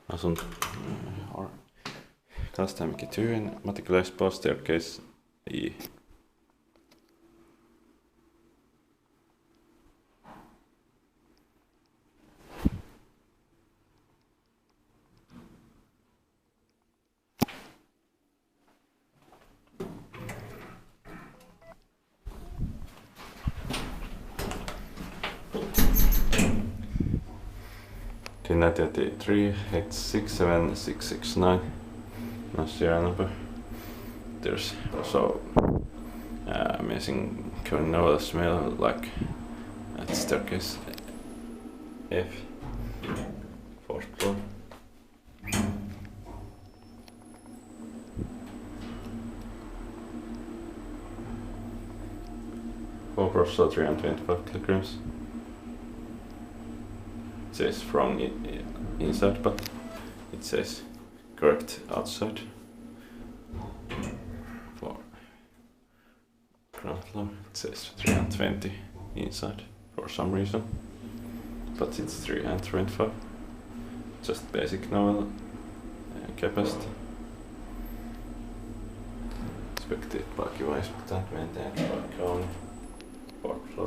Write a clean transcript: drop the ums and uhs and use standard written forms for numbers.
Asun Kalastajanmäki 2 in Matinkylä, Espoo, staircase E. Finland 33 867 669. No serial number. There's also amazing Kone smell like at staircase F, fourth floor. Also 325 kilograms. It says wrong inside, but it says correct outside. For ground floor, it says 320 inside for some reason, but it's 325. Just basic novel capacity. Expected parking-wise, but maintained by Kone, fourth floor.